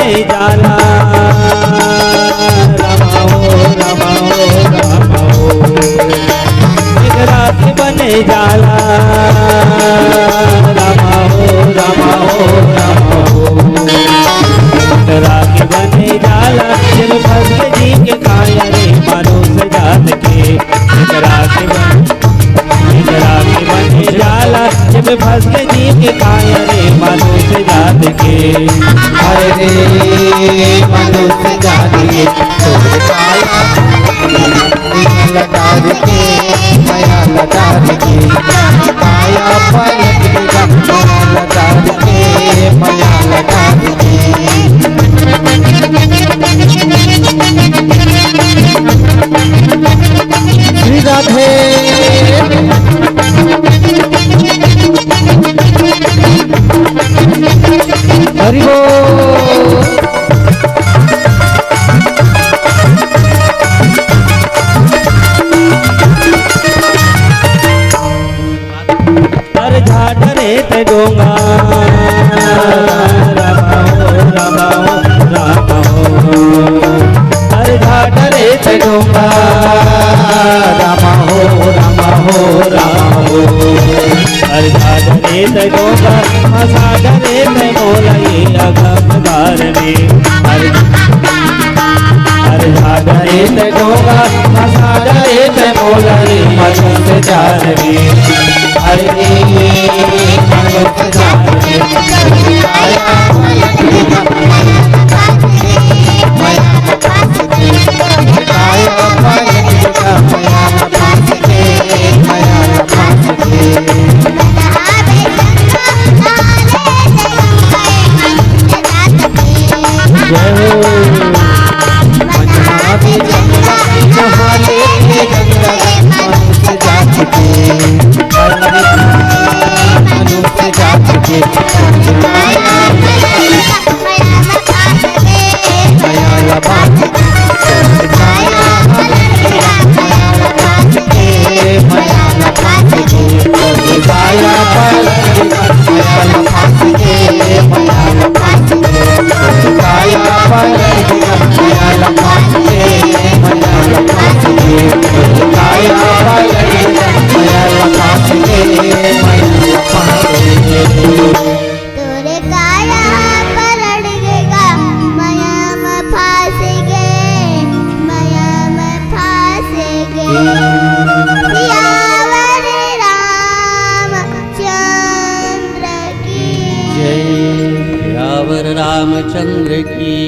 बने जाला रामा हो रामा हो रामा हो एक राखी बने जाला रामा हो रामा हो रामा हो राखी बने जाला जब भगत जी के काया रे मानो सजात के एक राखी बने जाला जब भगत जी के काया रे मानो सजात के अरे रे मानो सजात के तोरे काया लटार के माया लटार के काया पलट देगा माया लटार के माया लटार के श्री राधे हरि बोल। हर झाड़रे ते डोंगा रामा हो रामा हो रामा हो हर झाड़रे ते डोंगा रामा हो रामा हो रामा हो हर झाड़रे ते डोंगा सागरे ते मोलई अगमदार में हर झाड़रे ते डोंगा सागरे ते मोलई अगमदार में हरे मानो सजात के काया पलट देगा माया लटार के काया पलट देगा माया लटार के माया लटार के जय हो मजमा भी गंगा नहा ले गंगा मानो सजात के मनुष्य जात के माया लबात काया लबात के माया लबात के काया पलट माया लबात के माया लबात के काया पलट माया लबात के माया लबात के काया पलट माया लबात के तोरे काया पलट देगा माया में फंसेगे माया में फंसेगे सियावर रामचंद्र की जय। सियावर रामचंद्र की।